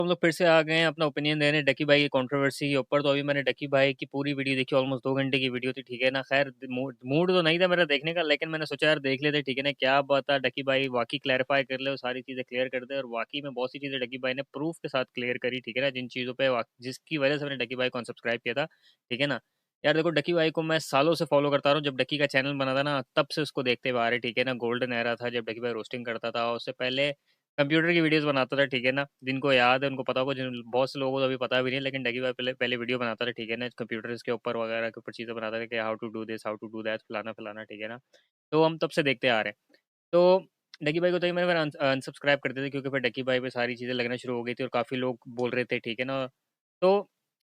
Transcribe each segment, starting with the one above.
हम लोग फिर से आ गए हैं अपना ओपिनियन देने डकी भाई की कंट्रोवर्सी के ऊपर। तो अभी मैंने डकी भाई की पूरी वीडियो देखी, ऑलमोस्ट 2 घंटे की वीडियो थी, ठीक है ना। खैर मूड तो नहीं था मेरा देखने का, लेकिन मैंने सोचा यार देख लेते, ठीक है ना। क्या बता डकी भाई वाकई क्लैरिफाई कर ले और सारी चीज़ें क्लियर कर दे, और वाकई में बहुत सी चीज़ें डकी भाई ने प्रूफ के साथ क्लियर करी, ठीक है ना। जिन चीज़ों पे जिसकी वजह से मैंने डकी भाई को अनसब्सक्राइब किया था, ठीक है ना। यार देखो डकी भाई को मैं सालों से फॉलो करता रहा हूँ, जब डकी का चैनल बना था ना तब से उसको देखते हुए आ रहे, ठीक है ना। गोल्डन एरा था जब डकी भाई रोस्टिंग करता था, उससे पहले कंप्यूटर की वीडियोस बनाता था, ठीक है ना। जिनको याद है उनको पता होगा, जिन बहुत से लोगों को तो अभी पता भी नहीं, लेकिन डगी भाई पहले पहले वीडियो बनाता था, ठीक है ना। कंप्यूटर्स के ऊपर वगैरह के ऊपर चीज़ें बनाता था कि how to do this, how to do that, फलाना फलाना, ठीक है ना। तो हम तब से देखते आ रहे हैं। तो डकी भाई को तो मैंने अनसब्सक्राइब करते थे, क्योंकि फिर डकी भाई पे सारी चीज़ें लगना शुरू हो गई थी और काफ़ी लोग बोल रहे थे, ठीक है ना। तो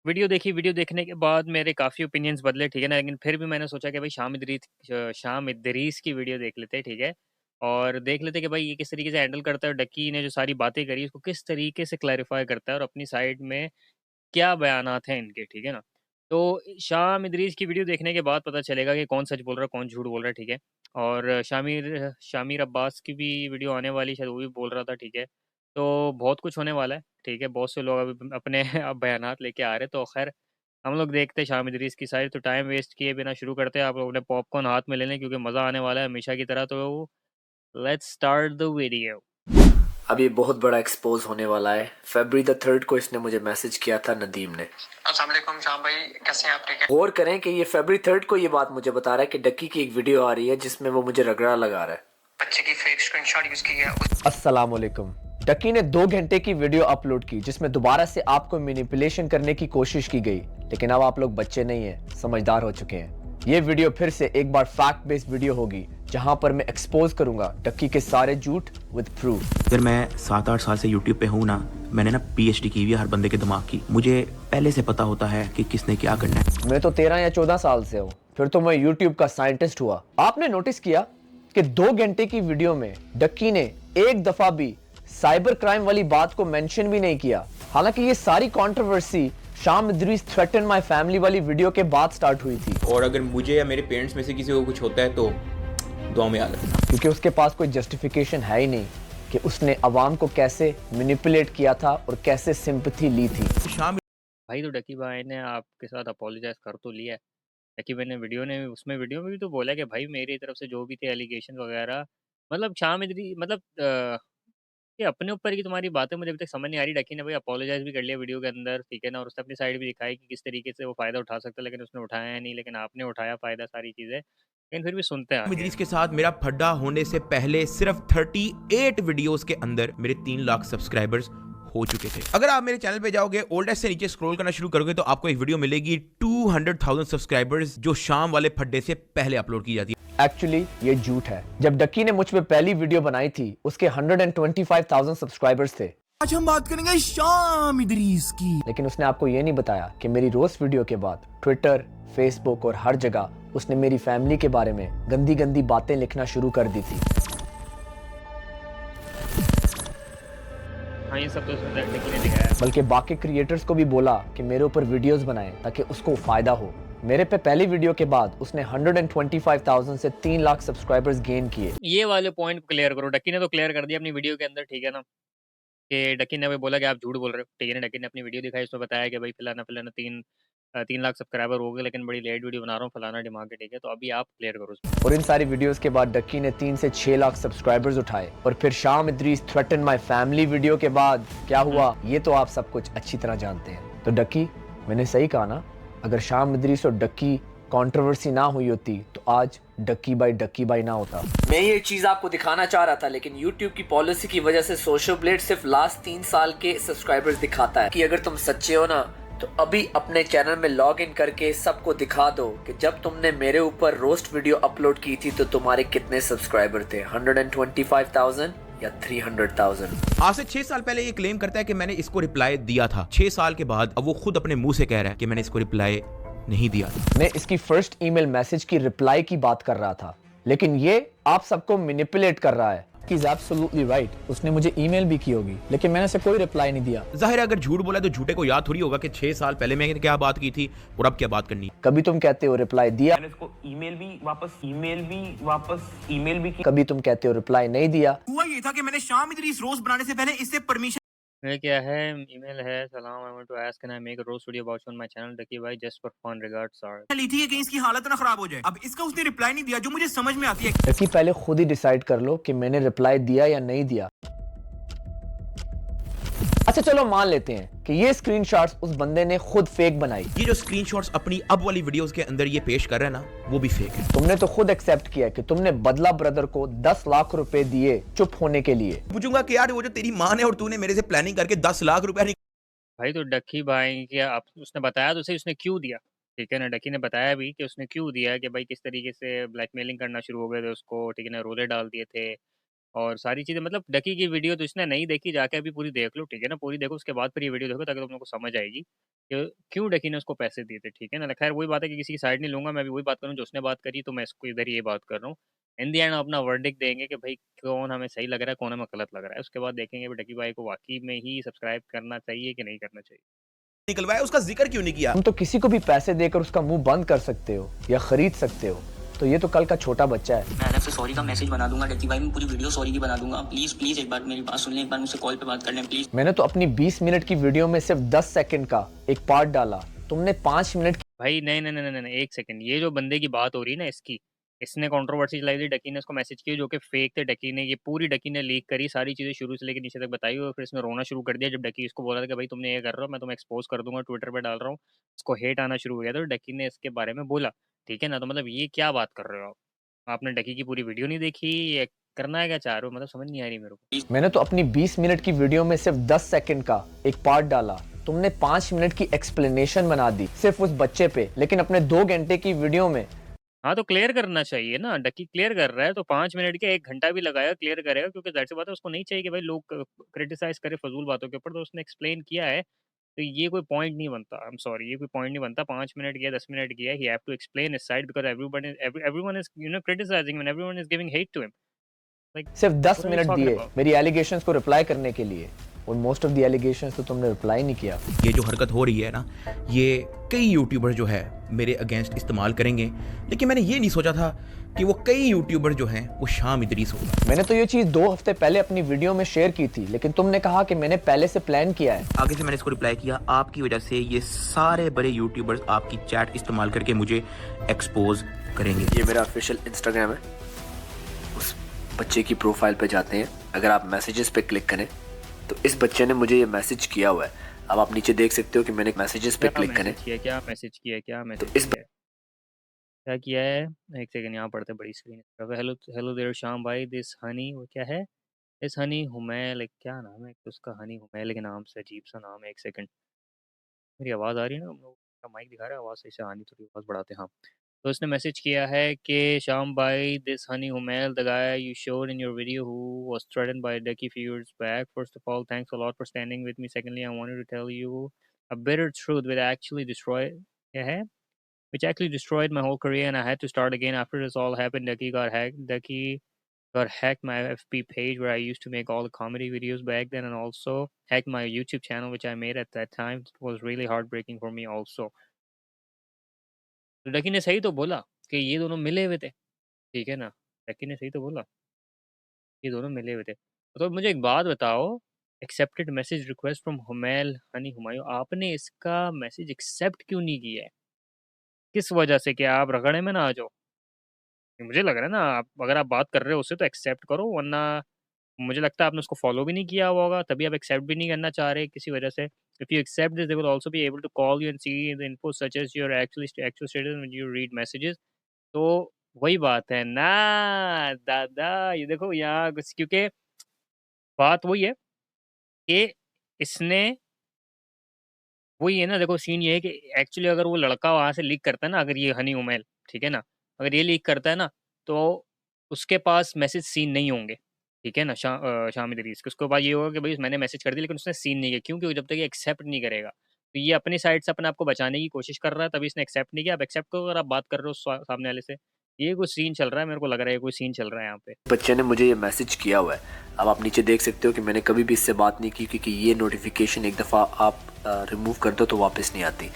वीडियो देखी, वीडियो देखने के बाद मेरे काफ़ी ओपिनियंस बदले, ठीक है ना। लेकिन फिर भी मैंने सोचा कि भाई शाम इदरीस की वीडियो देख लेते हैं, ठीक है। और देख लेते कि भाई ये किस तरीके से हैंडल करता है, डक्की ने जो सारी बातें करी उसको किस तरीके से क्लैरिफाई करता है और अपनी साइड में क्या बयानात हैं इनके, ठीक है ना। तो शाम इदरीस की वीडियो देखने के बाद पता चलेगा कि कौन सच बोल रहा है, कौन झूठ बोल रहा है, ठीक है। और शामिर अब्बास की भी वीडियो आने वाली, शायद वो भी बोल रहा था, ठीक है। तो बहुत कुछ होने वाला है, ठीक है। बहुत से लोग अभी अपने अब बयानात लेके आ रहे हैं। तो खैर हम लोग देखते हैं शाम इदरीस की साइड। तो टाइम वेस्ट किए बिना शुरू करते हैं। आप लोग अपने पॉपकॉर्न हाथ में ले लें, क्योंकि मज़ा आने वाला है हमेशा की तरह। तो लेट्स स्टार्ट द वीडियो। अब ये बहुत बड़ा एक्सपोज होने वाला है। February 3 को इसने मुझे मैसेज किया था नदीम ने। अस्सलाम वालेकुम शाम भाई, कैसे हैं आप? ठीक है। गौर करें कि ये February 3 को ये बात मुझे बता रहा है कि डक्की की एक वीडियो आ रही है जिसमें वो मुझे रगड़ा लगा रहा है। बच्चे की फेक स्क्रीनशॉट यूज की है। अस्सलाम वालेकुम। डक्की ने 2 घंटे की वीडियो अपलोड की जिसमें दोबारा से आपको मैनिपुलेशन करने की कोशिश की गई, लेकिन अब आप लोग बच्चे नहीं हैं, समझदार हो चुके हैं। ये वीडियो फिर से एक बार फैक्ट बेस्ड वीडियो होगी जहां पर मैं एक्सपोज करूंगा डक्की के सारे झूठ विद प्रूफ। फिर मैं 7-8 साल से यूट्यूब पे हूँ ना, मैंने ना PhD की हुई है हर बंदे के दिमाग की। मुझे पहले से पता होता है कि किसने क्या करना है। मैं तो 13 या 14 साल से हूँ, फिर तो मैं यूट्यूब का साइंटिस्ट हुआ। आपने नोटिस किया कि 2 घंटे की वीडियो में डक्की ने एक दफा भी साइबर क्राइम वाली बात को मेंशन भी नहीं किया। हालांकि ये सारी कंट्रोवर्सी शाम इदरीस थ्रेटन माय फैमिली वाली वीडियो के बाद स्टार्ट हुई थी। और अगर मुझे या मेरे पेरेंट्स में से किसी को कुछ होता है तो दुआ में याद रखना, क्योंकि उसके पास कोई जस्टिफिकेशन है ही नहीं कि उसने अवाम को कैसे मैनिपुलेट किया था और कैसे सिंपैथी ली थी। शाम भाई तो डकी भाई ने आपके साथ अपोलोजाइज कर तो लिया है। डकी भाई ने वीडियो में भी तो बोला कि भाई मेरी तरफ से जो भी थे एलिगेशन वगैरह, मतलब शाम इदरी मतलब ये अपने ऊपर की तुम्हारी बातें मुझे अभी तक समझ नहीं आ रही। डकी ने भाई अपोलोजाइज भी कर लिया वीडियो के अंदर, ठीक है ना। और उसने अपनी साइड भी दिखाई कि किस तरीके से वो फ़ायदा उठा सकता है, लेकिन उसने उठाया नहीं। लेकिन आपने उठाया फ़ायदा, सारी चीज़ें। लेकिन फिर भी सुनते हैं आगे। इदरीस के साथ मेरा फड्डा होने से पहले सिर्फ 38 वीडियोस के अंदर मेरे 3 लाख सब्सक्राइबर्स हो चुके थे। अगर आप मेरे चैनल पे जाओगे, ओल्डेस्ट से नीचे स्क्रॉल करना शुरू करोगे तो आपको एक वीडियो मिलेगी 200,000 सब्सक्राइबर्स जो शाम वाले फड्डे से पहले अपलोड की जाती है। एक्चुअली ये झूठ है। जब डक्की ने मुझ पे पहली वीडियो बनाई थी उसके 125,000 सब्सक्राइबर्स थे। आज हम बात करेंगे शाम इदरीस की। लेकिन उसने आपको ये नहीं बताया कि मेरी रोस्ट वीडियो के बाद ट्विटर, फेसबुक और हर जगह उसने मेरी फैमिली के बारे में गंदी गंदी बातें लिखना शुरू कर दी थी। हाँ, ये सब तो उसने डकी ने दिखाया है। बल्कि बाकी क्रिएटर्स को भी बोला कि मेरे ऊपर वीडियोस बनाएं ताकि उसको फायदा हो। मेरे पे पहली वीडियो के बाद उसने 125,000 से 3 लाख सब्सक्राइबर्स गेन किए। ये वाले पॉइंट को क्लियर करो। डकी ने तो क्लियर कर दिया अपनी वीडियो के अंदर, ठीक है ना। कि डकी ने भाई बोला कि आप झूठ बोल रहे हो, ठीक है ना। डकी ने अपनी वीडियो दिखाई, उसमें बताया कि भाई फलाना फलाना 3 लाख सब्सक्राइबर हो गए, लेकिन बड़ी लेट वीडियो बना रहा हूँ, फलाना दिमाग है, ठीक है। तो अभी आप क्लियर करो उसमें। और इन सारी वीडियोस के बाद डक्की ने 3 से 6 लाख सब्सक्राइबर्स उठाए। और फिर शाम Idris threaten my family video के बाद क्या हुआ ये तो आप सब कुछ अच्छी तरह जानते हैं। तो डक्की, मैंने सही कहा ना? अगर शाम इदरीस और डक्की कंट्रोवर्सी ना हुई होती तो आज डक्की बाई ना होता। मैं ये चीज आपको दिखाना चाह रहा था, लेकिन YouTube की पॉलिसी की वजह से सोशल ब्लेड सिर्फ लास्ट 3 साल के सब्सक्राइबर्स दिखाता है। कि अगर तुम सच्चे हो ना तो अभी अपने चैनल में लॉग इन करके सबको दिखा दो कि जब तुमने मेरे ऊपर रोस्ट वीडियो अपलोड की थी तो तुम्हारे कितने सब्सक्राइबर थे, 125,000 या 300,000। आज से 6 साल पहले ये क्लेम करता है कि मैंने इसको रिप्लाई दिया था। 6 साल के बाद अब वो खुद अपने मुंह से कह रहा है कि मैंने इसको रिप्लाई नहीं दिया। मैं इसकी फर्स्ट ईमेल मैसेज की रिप्लाई की बात कर रहा था, लेकिन ये आप सबको मैनिपुलेट कर रहा है। He's absolutely right. उसने मुझे ईमेल भी की होगी, लेकिन मैंने उसे कोई रिप्लाई नहीं दिया। जाहिर है अगर झूठ बोला तो झूठे को याद थोड़ी होगा कि 6 साल पहले मैंने क्या बात की थी और अब क्या बात करनी। कभी तुम कहते हो रिप्लाई दिया, मैंने इसको ईमेल भी की। कभी तुम कहते हो रिप्लाई नहीं दिया। हुआ ये था कि मैंने शाम इदरीस रोज बनाने से पहले इससे परमिशन मेरा क्या है, ईमेल है, सलाम, I want to ask can I make a roast video about on my channel Ducky भाई just for fun, regards sir. ली थी कि कहीं इसकी हालत ना खराब हो जाए। अब इसका उसने रिप्लाई नहीं दिया जो मुझे समझ में आती है। डकी पहले खुद ही डिसाइड कर लो कि मैंने रिप्लाई दिया या नहीं दिया। अच्छा चलो मान लेते हैं कि ये स्क्रीनशॉट्स उस बंदे ने खुद फेक बनाई। ये जो स्क्रीनशॉट्स अपनी अब वाली वीडियोस के अंदर ये पेश कर रहा है ना, वो भी फेक है। तुमने तो खुद एक्सेप्ट किया कि तुमने बदला ब्रदर को 10 लाख रुपए दिए चुप होने के लिए। पूछूंगा कि यार वो जो तेरी मां है और तूने मेरे से प्लानिंग करके 10 लाख रुपया भाई तो डक्की भाई क्या आप, उसने बताया तो सही उसने क्यों दिया, ठीक है ना। डक्की ने बताया भी कि उसने क्यों दिया, कि भाई किस तरीके से ब्लैकमेलिंग करना शुरू हो गए थे उसको, ठीक है ना, रोले डाल दिए थे और सारी चीज़ें। मतलब डकी की वीडियो तो इसने नहीं देखी, जाके अभी पूरी देख लो, ठीक है ना, पूरी देखो उसके बाद फिर ये वीडियो देखो ताकि तुम लोग को समझ आएगी कि क्यों डकी ने उसको पैसे दिए थे, ठीक है ना। खैर वही बात है कि किसी की साइड नहीं लूंगा, मैं भी वही बात करूँ जो उसने बात करी, तो मैं इसको इधर ये बात कर रहा हूँ। इन दी एंड अपना वर्डिक्ट देंगे कि भाई कौन हमें सही लग रहा है, कौन हमें गलत लग रहा है। उसके बाद देखेंगे भाई डकी भाई को वाकई में ही सब्सक्राइब करना चाहिए कि नहीं करना चाहिए। निकलवाया, उसका जिक्र क्यों नहीं किया? तुम तो किसी को भी पैसे देकर उसका मुंह बंद कर सकते हो या खरीद सकते हो, तो ये तो कल का छोटा बच्चा है। मैं अलग से सॉरी का मैसेज बना दूंगा डकी भाई, मैं पूरी वीडियो सॉरी की बना दूंगा। प्लीज प्लीज एक बार मेरी बात सुन लें, एक बार मुझसे कॉल पे बात कर लें प्लीज। मैंने तो अपनी 20 मिनट की वीडियो में सिर्फ 10 सेकंड का एक पार्ट डाला, तुमने 5 मिनट भाई नहीं नहीं नहीं नहीं नहीं, एक सेकंड, ये जो बंदे की बात हो रही है ना इसकी, इसने कंट्रोवर्सी चलाई थी, डकी ने इसको मैसेज किया जो कि फेक थे। डकी ने ये पूरी डकी ने लीक करी, सारी चीज़ें शुरू से लेकर नीचे तक बताई और फिर इसने रोना शुरू कर दिया जब डकी इसको बोला था कि भाई तुमने ये कर रहे हो, मैं तुम्हें एक्सपोज कर दूंगा, ट्विटर पे डाल रहा हूँ। इसको हेट आना शुरू हो गया था तो डकी ने इसके बारे में बोला, ठीक है ना। तो मतलब ये क्या बात कर रहे हो आप? आपने डकी की पूरी वीडियो नहीं देखी, ये करना है क्या चाह रहे हो, मतलब समझ नहीं आ रही मेरे को। मैंने तो अपनी 20 मिनट की वीडियो में सिर्फ 10 सेकंड का एक पार्ट डाला, तुमने 5 मिनट की एक्सप्लेनेशन बना दी सिर्फ उस बच्चे पे, लेकिन अपने 2 घंटे की वीडियो में। हाँ तो क्लियर करना चाहिए ना, डकी क्लियर कर रहा है तो 5 मिनट के 1 घंटा भी लगाया क्लियर करेगा, क्योंकि ज़ाहिर सी बात है उसको नहीं चाहिए कि भाई लोग क्रिटिसाइज करें फजूल बातों के ऊपर। तो उसने एक्सप्लेन किया है तो ये कोई पॉइंट नहीं बनता। आई एम सॉरी, ये कोई पॉइंट नहीं बनता। 5 मिनट किया, 10 मिनट किया, he have to explain his side because everyone is you know criticising him and everyone is giving hate to him. Like सिर्फ 10 what are you minute talking दिए about? मेरी allegations को reply करने के लिए, और मोस्ट ऑफ द एलिगेशंस तो तुमने रिप्लाई नहीं किया। ये जो हरकत हो रही है ना, ये कई यूट्यूबर जो है मेरे अगेंस्ट इस्तेमाल करेंगे, लेकिन मैंने ये नहीं सोचा था कि वो कई यूट्यूबर जो हैं वो शाम इदरीस होगा। मैंने तो ये चीज 2 हफ्ते पहले अपनी वीडियो में शेयर की थी, लेकिन तुमने कहा कि मैंने पहले से प्लान किया है। आगे से मैंने इसको रिप्लाई किया, आपकी वजह से ये सारे बड़े यूट्यूबर्स आपकी चैट इस्तेमाल करके मुझे एक्सपोज करेंगे। ये मेरा ऑफिशियल इंस्टाग्राम है, उस बच्चे की प्रोफाइल पे जाते हैं, अगर आप मैसेजेस पे क्लिक करें तो इस बच्चे ने मुझे ये मैसेज किया हुआ है। अब आप नीचे देख सकते हो कि मैंने मैसेजेस पे क्लिक करें क्या मैसेज किया, क्या मैसेज इस किया है? क्या किया है? एक सेकंड, यहाँ पढ़ते बड़ी स्क्रीन। हेलो हेलो देयर शाम भाई, दिस हनी, वो क्या है, दिस हनी हुमैल, एक क्या नाम है उसका, हनी हुमैल के नाम से अजीब सा नाम है। एक सेकंड, मेरी आवाज़ आ रही है ना, हम लोग का माइक दिखा रहा है, आवाज़ सही से आनी, थोड़ी आवाज़ बढ़ाते हैं। हाँ, तो उसने मैसेज किया है कि शाम भाई, this Honey Humail, the guy you showed in your video who was threatened by Ducky few years back, first of all thanks a lot for standing with me, secondly I wanted to tell you a bitter truth with actually destroy, क्या है, which actually destroyed my whole career and I had to start again after this all happened. Ducky got hacked my FB page where I used to make all the comedy videos back then, and also hacked my YouTube channel which I made at that time. It was really heartbreaking for me also. तो डकी ने सही तो बोला कि ये दोनों मिले हुए थे, ठीक है ना। डकी ने सही तो बोला, ये दोनों मिले हुए थे। तो मुझे एक बात बताओ, accepted message request from Humail Honey Humayun, आपने इसका मैसेज एक्सेप्ट क्यों नहीं किया है? किस वजह से, कि आप रगड़े में ना आ जाओ? मुझे लग रहा है ना, आप अगर आप बात कर रहे हो उससे तो एक्सेप्ट करो, वरना मुझे लगता है आपने उसको फॉलो भी नहीं किया हुआ होगा, तभी आप एक्सेप्ट भी नहीं करना चाह रहे किसी वजह से। If you accept this they will also be able to call you and see the info such as your actual status when you read messages. तो वही बात है ना दादा, ये देखो यहाँ कुछ, क्योंकि बात वही है कि इसने, वही है ना, देखो सीन ये है कि एक्चुअली अगर वो लड़का वहाँ से लीक करता है ना, अगर ये हनी उमैल, ठीक है ना, अगर ये लीक करता है ना, तो उसके पास मैसेज सीन नहीं होंगे, ठीक है ना। शाम इदरीस के, उसके बाद ये होगा कि भाई मैंने मैसेज कर दिया लेकिन उसने सीन नहीं किया, क्यों? क्योंकि जब तक ये एक्सेप्ट नहीं करेगा, तो ये अपनी साइड से अपने आप को बचाने की कोशिश कर रहा है, तभी इसने एक्सेप्ट नहीं किया। आप एक्सेप्ट करो अगर आप बात कर रहे हो सामने वाले से। ये कोई सीन चल रहा है, मेरे को लग रहा है कोई सीन चल रहा है यहाँ पे। बच्चे ने मुझे ये मैसेज किया हुआ है। अब आप नीचे देख सकते हो कि मैंने कभी भी इससे बात नहीं की, क्योंकि ये नोटिफिकेशन एक दफ़ा आप रिमूव कर दो तो वापस नहीं आती।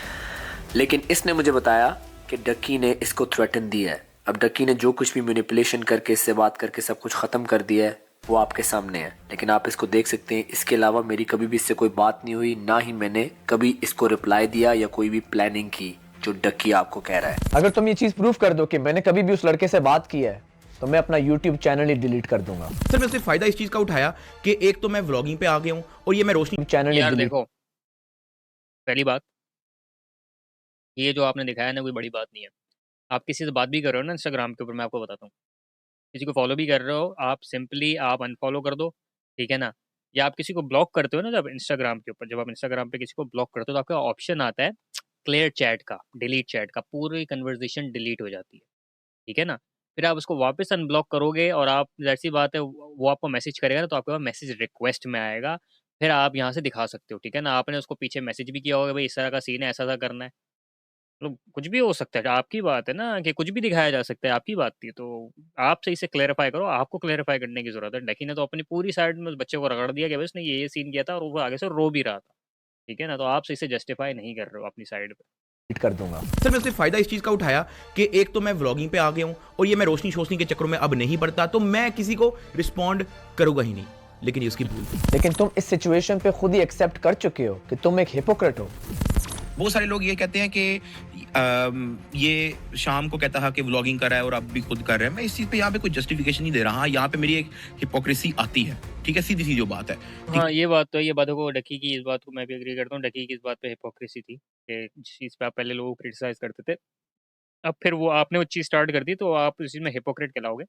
लेकिन इसने मुझे बताया कि डक्की ने इसको थ्रेटन दिया है। अब डक्की ने जो कुछ भी मैनिपुलेशन करके इससे बात करके सब कुछ ख़त्म कर दिया है, वो आपके सामने है, लेकिन आप इसको देख सकते हैं। इसके अलावा मेरी कभी भी इससे कोई बात नहीं हुई, ना ही मैंने कभी इसको रिप्लाई दिया या कोई भी प्लानिंग की जो डकी आपको कह रहा है। अगर तुम ये चीज प्रूव कर दो कि मैंने कभी भी उस लड़के से बात की है तो मैं अपना YouTube चैनल ही डिलीट कर दूंगा। सर मैं उससे फायदा इस चीज का उठाया कि एक तो मैं व्लॉगिंग पे आ गया हूँ और ये मैं रोशनी चैनल ही यार डिलीट। देखो, पहली बात, ये जो आपने दिखाया ना कोई बड़ी बात नहीं है। आप किसी से बात भी कर रहे हो ना इंस्टाग्राम के ऊपर, मैं आपको बताता हूँ, किसी को फॉलो भी कर रहे हो, आप सिंपली आप अनफॉलो कर दो, ठीक है ना। या आप किसी को ब्लॉक करते हो ना, जब इंस्टाग्राम के ऊपर, जब आप इंस्टाग्राम पे किसी को ब्लॉक करते हो तो आपका ऑप्शन आता है क्लियर चैट का, डिलीट चैट का, पूरी कन्वर्जेशन डिलीट हो जाती है, ठीक है ना। फिर आप उसको वापस अनब्लॉक करोगे और आप, ज़ाहिर सी बात है, वो आपको मैसेज करेगा ना, तो आपके पास मैसेज रिक्वेस्ट में आएगा, फिर आप यहाँ से दिखा सकते हो, ठीक है ना। आपने उसको पीछे मैसेज भी किया होगा, भाई इस तरह का सीन है, ऐसा-ऐसा करना है, मतलब कुछ भी हो सकता है। आपकी बात है ना कि कुछ भी दिखाया जा सकता है, आपकी बात थी, तो आप सही से क्लेरिफाई करो, आपको क्लेरिफाई करने की ज़रूरत है। डकी ने तो अपनी पूरी साइड में उस बच्चे को रगड़ दिया कि भाई उसने ये सीन किया था और वो आगे से रो भी रहा था, ठीक है ना। तो आप सही से जस्टिफाई नहीं कर रहे हो अपनी साइड पे। कर दूंगा। सर मैं उससे फायदा इस चीज का उठाया कि एक तो मैं व्लॉगिंग पे आ गया हूँ और ये मैं रोशनी शोशनी के चक्करों में अब नहीं पड़ता, तो मैं किसी को रिस्पॉन्ड करूंगा ही नहीं। लेकिन ये उसकी भूल थी। लेकिन तुम इस सिचुएशन पे खुद ही एक्सेप्ट कर चुके हो कि तुम एक हिपोक्रेट हो। बहुत सारे लोग ये कहते हैं कि ये शाम को कहता है कि व्लॉगिंग कर रहा है और अब भी खुद कर रहा है। मैं इस चीज़ पे यहाँ पे कोई जस्टिफिकेशन नहीं दे रहा। हाँ, यहाँ पे मेरी एक हिपोक्रेसी आती है, ठीक है, सीधी सी जो बात है। हाँ, ये बात तो है, ये बातों को डकी की, इस बात को मैं भी एग्री करता हूँ। डकी की इस बात पे हिपोक्रेसी थी कि जिस चीज़ पे आप पहले लोगों को क्रिटिसाइज़ करते थे, अब फिर वो आपने वो चीज़ स्टार्ट कर दी, तो आप उस चीज़ में हिपोक्रेट कहलाओगे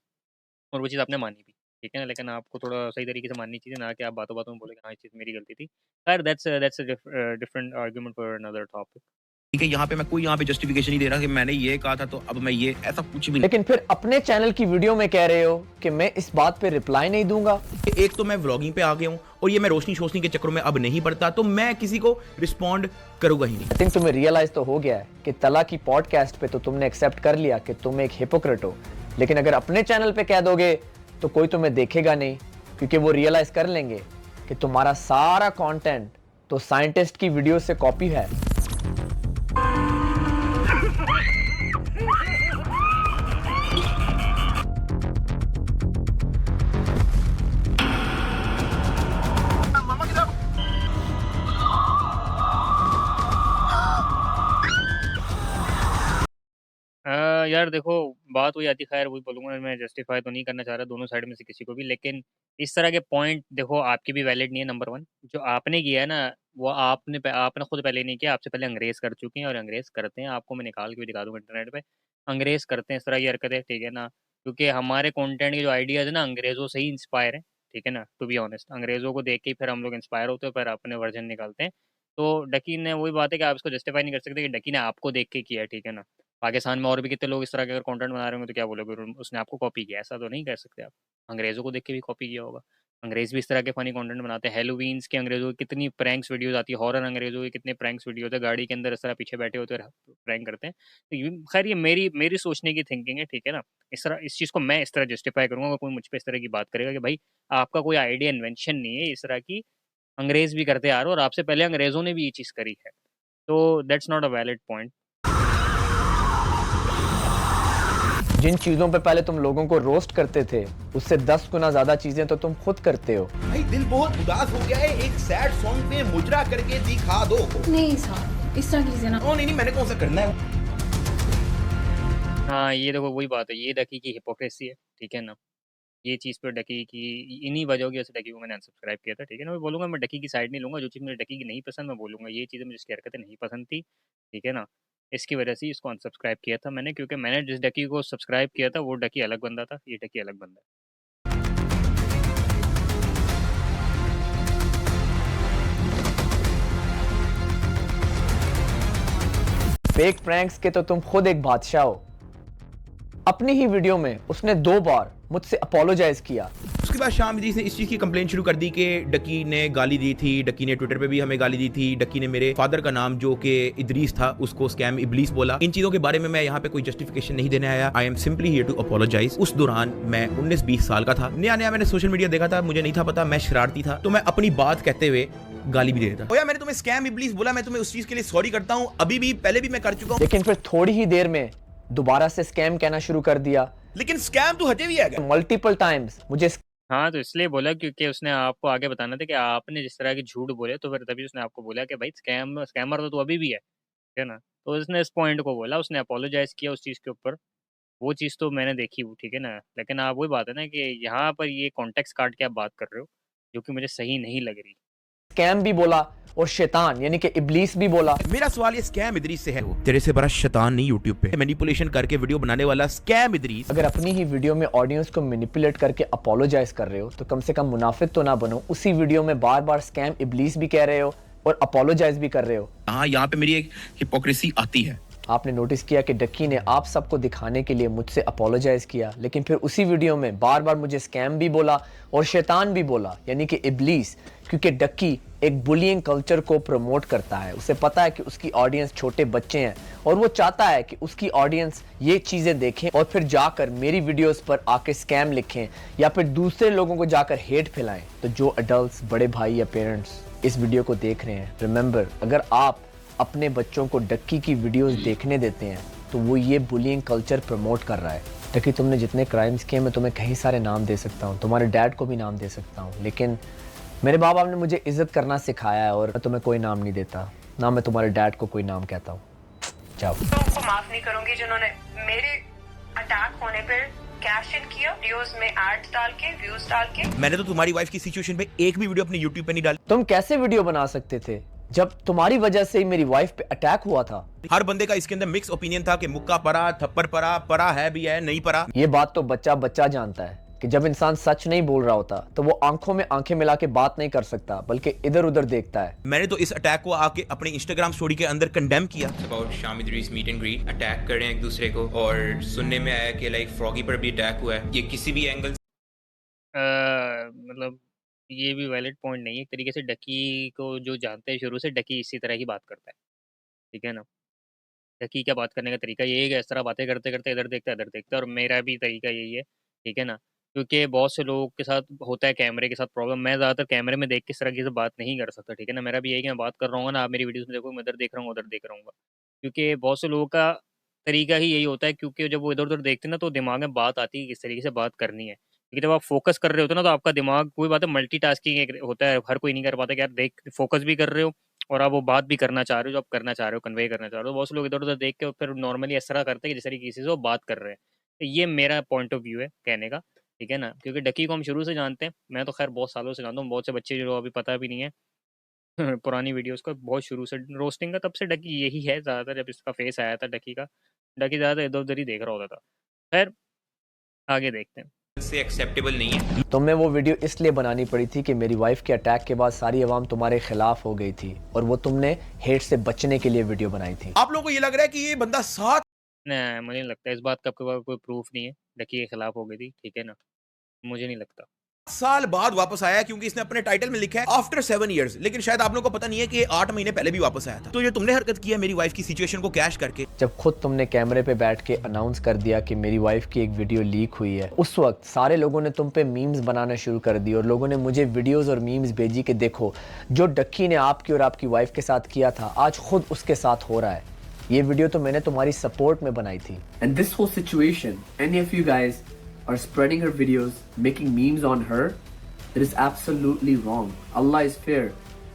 और वो चीज़ आपने मानी भी, ठीक है ना। लेकिन आपको थोड़ा सही तरीके से माननी चाहिए, ना कि आप बातों-बातों में बोले कि हाँ, ये चीज़ मेरी गलती थी। खैर that's a different argument for another topic. ठीक है, यहाँ पे मैं कोई यहाँ पे जस्टिफिकेशन नहीं दे रहा कि मैंने ये कहा था तो अब मैं ये, ऐसा कुछ भी नहीं। लेकिन फिर अपने चैनल की वीडियो में कह रहे हो कि मैं इस बात पे रिप्लाई नहीं दूंगा। एक तो मैं व्लॉगिंग पे आ गया हूँ और ये मैं रोशनी शोशनी के चक्करों में अब नहीं पड़ता, तो मैं किसी को रिस्पॉन्ड करूंगा ही नहीं। आई थिंक तुम्हें रियलाइज तो हो गया है कि तला की पॉडकास्ट पे तो तुमने एक्सेप्ट कर लिया कि तुम एक हिपोक्रेट हो, लेकिन अगर अपने चैनल पे कह दोगे तो कोई तुम्हें देखेगा नहीं, क्योंकि वो रियलाइज कर लेंगे कि तुम्हारा सारा कंटेंट तो साइंटिस्ट की वीडियो से कॉपी है। यार देखो, बात वही आती, खैर वही बोलूँगा, मैं जस्टिफाई तो नहीं करना चाह रहा दोनों साइड में से किसी को भी, लेकिन इस तरह के पॉइंट देखो आपके भी वैलिड नहीं है। नंबर 1 जो आपने किया है ना, वो आपने खुद पहले नहीं किया, आपसे पहले अंग्रेज़ कर चुके हैं और अंग्रेज़ करते हैं। आपको मैं निकाल के भी दिखा दूँगा इंटरनेट पे, अंग्रेज़ करते हैं इस तरह की हरकतें, ठीक है ना। क्योंकि हमारे कंटेंट के जो आइडियाज़ है ना, अंग्रेज़ों से ही इंस्पायर है, ठीक है ना, टू बी ऑनेस्ट। अंग्रेज़ों को देख के ही फिर हम लोग इंस्पायर होते हैं, फिर अपने वर्जन निकालते हैं। तो डकी ने वही बात है कि आप इसको जस्टिफाई नहीं कर सकते कि डकी ने आपको देख के किया है, ठीक है ना। पाकिस्तान में और भी कितने लोग इस तरह के अगर कंटेंट बना रहे होंगे तो क्या बोलोगे, उसने आपको कॉपी किया, ऐसा तो नहीं कह सकते आप। अंग्रेज़ों को देख के भी कॉपी किया होगा। अंग्रेज़ भी इस तरह के फ़नी कंटेंट बनाते हैं। हैलोवीन्स के अंग्रेज़ों की कितनी प्रैंक्स वीडियोज़ आती है, हॉरर अंग्रेज़ों के कितने प्रैंक्स वीडियोज़ है, गाड़ी के अंदर इस तरह पीछे बैठे होते हैं, प्रैंक करते हैं। तो ये खैर ये मेरी सोचने की थिंकिंग है, ठीक है ना। इस चीज़ को मैं इस तरह जस्टिफाई करूँगा, अगर कोई मुझ पे इस तरह की बात करेगा कि भाई आपका कोई आइडिया इन्वेंशन नहीं है, इस तरह की अंग्रेज़ भी करते आ रहे हो और आपसे पहले अंग्रेज़ों ने भी ये चीज़ करी है। तो that's not a valid point. जिन चीजों पे पहले तुम लोगों को रोस्ट करते थे, उससे 10 गुना ज्यादा चीजें तो तुम खुद करते हो। भाई दिल बहुत उदास हो गया है, एक सैड सॉन्ग पे मुजरा करके दिखा दो। नहीं सर, इस तरह की चीजें ना। नहीं, मैंने कौन सा करना है। हाँ, ये देखो वही बात है, ये डकी की हिपोक्रेसी है, ठीक है ना। ये चीज़ पे डकी की इन्हीं वजहों की वजह से डकी को मैंने अनसब्सक्राइब किया था, ठीक है ना। मैं बोलूँगा, मैं डकी की साइड नहीं लूँगा, जो चीज़ मुझे डकी की नहीं पसंद मैं बोलूँगा, ये चीज़ें मुझे इसकी हरकतें नहीं पसंद थी, ठीक है ना। इसकी वजह से ही इसको अनसब्सक्राइब किया था मैंने, क्योंकि मैंने जिस डकी को सब्सक्राइब किया था वो डकी अलग बंदा था, ये डकी अलग बंदा है। फेक प्रैंक्स के तो तुम खुद एक बादशाह हो। अपनी ही वीडियो में उसने 2 बार मुझसे अपोलोजाइज किया। उसके बाद शाम इदरीस ने इस चीज की कंप्लेन शुरू कर दी कि डकी ने गाली दी थी, डकी ने ट्विटर पे भी हमें गाली दी थी, डकी ने मेरे फादर का नाम जो कि इदरीस था उसको स्कैम इबलीस बोला। इन चीजों के बारे में मैं यहाँ पे कोई जस्टिफिकेशन नहीं देने आया। I am simply here to apologise. उस दौरान मैं 19-20 साल का था, नया मैंने सोशल मीडिया देखा था, मुझे नहीं था पता, मैं शरारती था, तो मैं अपनी बात कहते हुए गाली भी दे देता। ओया मैंने तुम्हें स्कैम इबलीस बोला, मैं तुम्हें उस चीज के लिए सॉरी करता हूँ, अभी भी पहले भी मैं कर चुका हूँ। लेकिन फिर थोड़ी ही देर में दोबारा से स्कैम कहना शुरू कर दिया। लेकिन स्कैम तो हटे भी है। मल्टीपल टाइम्स मुझे हाँ, तो इसलिए बोला क्योंकि उसने आपको आगे बताना था कि आपने जिस तरह के झूठ बोले, तो फिर तभी उसने आपको बोला कि भाई स्कैमर तो तू अभी भी है ना? तो उसने इस पॉइंट को बोला, उसने अपोलोजाइज़ किया उस चीज़ के ऊपर। वो चीज़ तो मैंने देखी वो, ठीक है ना? लेकिन वही बात है ना कि यहाँ पर ये कॉन्टेक्स्ट काट के आप बात कर रहे हो, जो कि मुझे सही नहीं लग रही। स्कैम भी बोला और शैतान यानी कि इब्लीस भी बोला। मेरा सवाल ये स्कैम इदरीस से है, तेरे से बड़ा शैतान नहीं यूट्यूब पे मैनिपुलेशन करके वीडियो बनाने वाला स्कैम इदरीस। अगर अपनी ही वीडियो में ऑडियंस को मैनिपुलेट करके अपोलोजाइज कर रहे हो तो कम से कम मुनाफिक तो ना बनो। उसी वीडियो में बार बार स्कैम इब्लीस भी कह रहे हो और अपोलोजाइज भी कर रहे हो। हाँ, यहाँ पे मेरी एक हिपोक्रेसी आती है। आपने नोटिस किया कि डक्की ने आप सबको दिखाने के लिए मुझसे अपोलोजाइज किया, लेकिन फिर उसी वीडियो में बार बार मुझे स्कैम भी बोला और शैतान भी बोला यानी कि इब्लीस, क्योंकि डक्की एक बुलिंग कल्चर को प्रमोट करता है। उसे पता है कि उसकी ऑडियंस छोटे बच्चे हैं और वो चाहता है कि उसकी ऑडियंस ये चीज़ें देखें और फिर जाकर मेरी वीडियोस पर आके स्कैम लिखें या फिर दूसरे लोगों को जाकर हेट फैलाएं। तो जो अडल्ट्स, बड़े भाई या पेरेंट्स इस वीडियो को देख रहे हैं, रिमेंबर, अगर आप अपने बच्चों को डक्की की वीडियोस देखने देते हैं तो वो ये बुलिंग कल्चर प्रमोट कर रहा है। डक्की, तुमने जितने क्राइम्स किए मैं तुम्हें कई सारे नाम दे सकता हूँ, तुम्हारे डैड को भी नाम दे सकता हूँ, लेकिन मेरे माँ बाप ने मुझे इज्जत करना सिखाया है और मैं तुम्हें कोई नाम नहीं देता, ना मैं तुम्हारे डैड को कोई नाम कहता हूँ। जाओ। उनको माफ नहीं करूंगी जिन्होंने मेरे अटैक होने पर कैश इन किया, वीडियोस में एड्स डाल के, व्यूज डाल के। मैंने तो तुम्हारी वाइफ की सिचुएशन पे एक भी वीडियो अपने यूट्यूब पे नहीं डाली। तुम कैसे वीडियो बना सकते थे जब तुम्हारी वजह से ही मेरी वाइफ पे अटैक हुआ था? हर बंदे का इसके अंदर मिक्स ओपिनियन था कि मुक्का परा, थप्पड़ परा, परा है भी है, नहीं परा। ये बात तो बच्चा बच्चा जानता है कि जब इंसान सच नहीं बोल रहा होता तो वो आंखों में आंखें मिला के बात नहीं कर सकता, बल्कि इधर उधर देखता है। मैंने तो इस अटैक को आके अपने इंस्टाग्राम स्टोरी के अंदर कंडेम किया। About Sham Idrees meet and greet, attack कर रहे हैं एक दूसरे को, और सुनने में आया कि लाइक फ्रॉगी पर भी अटैक हुआ है। ये किसी भी एंगल मतलब ये भी वैलिड पॉइंट नहीं है। एक तरीके से डकी को जो जानते हैं शुरू से, डकी इसी तरह की बात करता है, ठीक है ना? डकी क्या बात करने का तरीका यही है कि इस तरह बातें करते करते इधर देखता है, और मेरा भी तरीका यही है, ठीक है ना? क्योंकि बहुत से लोगों के साथ होता है कैमरे के साथ प्रॉब्लम। मैं ज़्यादातर कैमरे में देख के इस तरह की से बात नहीं कर सकता, ठीक है ना? मेरा भी यही कि मैं बात कर रहा हूँ ना, आप मेरी वीडियोस में देखो, मैं इधर देख रहा हूँ, उधर देख रहा हूँ, क्योंकि बहुत से लोगों का तरीका ही यही होता है। क्योंकि जब वो इधर उधर देखते हैं ना तो दिमाग में बात आती है किस तरीके से बात करनी है। क्योंकि जब आप फोकस कर रहे होते हो ना तो आपका दिमाग, कोई बात है, मल्टीटास्किंग एक होता है, हर कोई नहीं कर पाता कि यार देख फोकस भी कर रहे हो और आप वो बात भी करना चाह रहे हो जो आप करना चाह रहे हो, कन्वे करना चाह रहे हो। बहुत से लोग इधर उधर देख के फिर नॉर्मली इस तरह करते हैं कि जिस तरीके से वो बात कर रहे हैं। तो ये मेरा पॉइंट ऑफ व्यू है कहने का, ठीक है ना? क्योंकि डकी को हम शुरू से जानते हैं, मैं तो खैर बहुत सालों से जानता हूँ। बहुत से बच्चे जो अभी पता भी नहीं है पुरानी वीडियोस को, बहुत शुरू से रोस्टिंग का तब से डकी यही है ज़्यादातर। जब इसका फेस आया था डकी का, डकी ज़्यादा इधर उधर ही देख रहा होता था। खैर आगे देखते हैं। से एक्सेप्टेबल नहीं है। तुम्हें वो वीडियो इसलिए बनानी पड़ी थी कि मेरी वाइफ के अटैक के बाद सारी आवाम तुम्हारे खिलाफ हो गई थी और वो तुमने हेट से बचने के लिए वीडियो बनाई थी। आप लोगों को ये लग रहा है कि ये बंदा साथ? नहीं, मुझे नहीं लगता इस बात का कोई प्रूफ नहीं है डकी के खिलाफ हो गई थी, ठीक है ना? मुझे नहीं लगता। साल बाद वापस आया क्योंकि इसने अपने टाइटल में लिखा है आफ्टर 7 इयर्स, लेकिन शायद आप लोगों को पता नहीं है कि 8 महीने पहले भी वापस आया था। तो ये तुमने हरकत की है मेरी वाइफ की सिचुएशन को कैश करके। जब खुद तुमने कैमरे पे बैठ के अनाउंस कर दिया कि मेरी वाइफ की एक वीडियो लीक हुई है, उस वक्त सारे लोगों ने तुम पे मीम्स बनाना शुरू कर दी और लोगों ने मुझे वीडियोस और मीम्स भेजी कि देखो जो डक्की ने आपकी और आपकी वाइफ के साथ किया था आज खुद उसके साथ हो रहा है। ये वीडियो तो मैंने तुम्हारी सपोर्ट में बनाई थी। And this whole situation, any of you guys are spreading her videos, making memes on her, that is absolutely wrong. Allah is fair.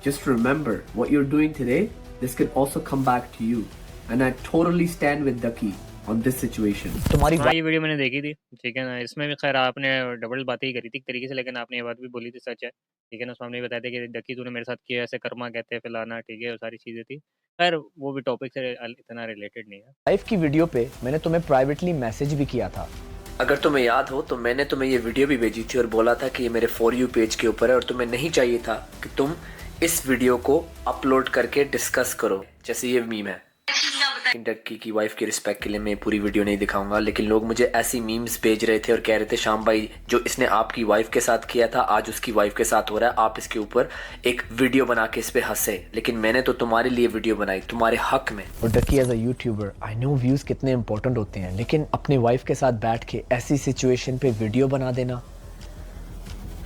Just remember what you're doing today, this could also come back to you. And I totally stand with Ducky on this situation. तुम्हारी हाँ, ये video मैंने देखी थी, ठीक है ना? इसमें भी खैर आपने डबल बातें ही करी थी एक तरीके से, लेकिन आपने ये बात भी बोली थी, सच है, ठीक है ना? उसमें हमने बताया था कि डक्की तूने मेरे साथ किया, ऐसे कर्मा कहते हैं, फलाना, ठीक है, वो सारी चीज़ें थी। खैर वो भी टॉपिक से इतना रिलेटेड नहीं है। वाइफ की वीडियो पे मैंने तुम्हें प्राइवेटली मैसेज भी किया था। अगर तुम्हें याद हो तो मैंने तुम्हें ये वीडियो भी भेजी थी और बोला था कि ये मेरे फॉर यू पेज के ऊपर है और तुम्हें नहीं चाहिए था कि तुम इस वीडियो को अपलोड करके डिस्कस करो, जैसे ये मीम है। डक्की की वाइफ की रिस्पेक्ट के लिए मैं पूरी वीडियो नहीं दिखाऊंगा, लेकिन लोग मुझे ऐसी मीम्स भेज रहे थे और कह रहे थे शाम भाई जो इसने आपकी वाइफ के साथ किया था आज उसकी वाइफ के साथ हो रहा है, आप इसके ऊपर एक वीडियो बना के इस पे हंसे। लेकिन मैंने तो तुम्हारे लिए वीडियो बनाई, तुम्हारे हक में। और Ducky as a YouTuber I know views कितने इंपॉर्टेंट होते हैं, लेकिन अपनी वाइफ के साथ बैठ के ऐसी सिचुएशन पे वीडियो बना देना।